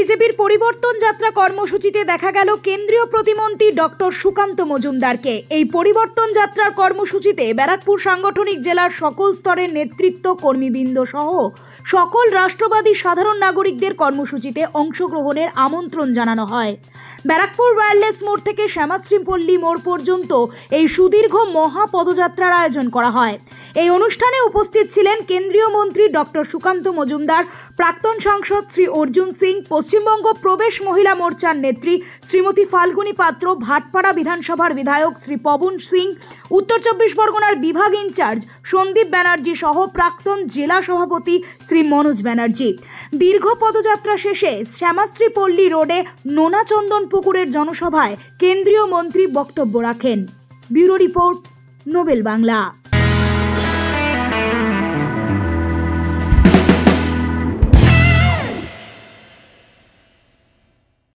বিজেপির পরিবর্তন যাত্রা কর্মসূচিতে দেখা গেল কেন্দ্রীয় প্রতিমন্ত্রী ডক্টর সুকান্ত মজুমদারকে। এই পরিবর্তন যাত্রার কর্মসূচিতে ব্যারাকপুর সাংগঠনিক জেলার সকল স্তরের নেতৃত্ব, কর্মীবৃন্দ সহ সকল রাষ্ট্রবাদী সাধারণ নাগরিকদের কর্মসূচিতে অংশগ্রহণের আমন্ত্রণ জানানো হয়। ব্যারাকপুর ওয়্যারলেস মোড় থেকে শ্যামাশ্রী পল্লী মোড় পর্যন্ত এই সুদীর্ঘ মহা পদযাত্রার আয়োজন করা হয়। এই অনুষ্ঠানে উপস্থিত ছিলেন কেন্দ্রীয় মন্ত্রী ডক্টর সুকান্ত মজুমদার, প্রাক্তন সাংসদ শ্রী অর্জুন সিং, পশ্চিমবঙ্গ প্রবেশ মহিলা মোর্চার নেত্রী শ্রীমতী ফাল্গুনী পাত্র, ভাটপাড়া বিধানসভার বিধায়ক শ্রী পবন সিং, উত্তর চব্বিশ পরগনার বিভাগ ইনচার্জ সন্দীপ ব্যানার্জি সহ প্রাক্তন জেলা সভাপতি শ্রী মনোজ ব্যানার্জি। দীর্ঘ পদযাত্রা শেষে শ্যামাশ্রী পল্লী রোডে নোনাচন্দন পুকুরের জনসভায় কেন্দ্রীয় মন্ত্রী বক্তব্য রাখেন। Bureau report, Nobel Bangla.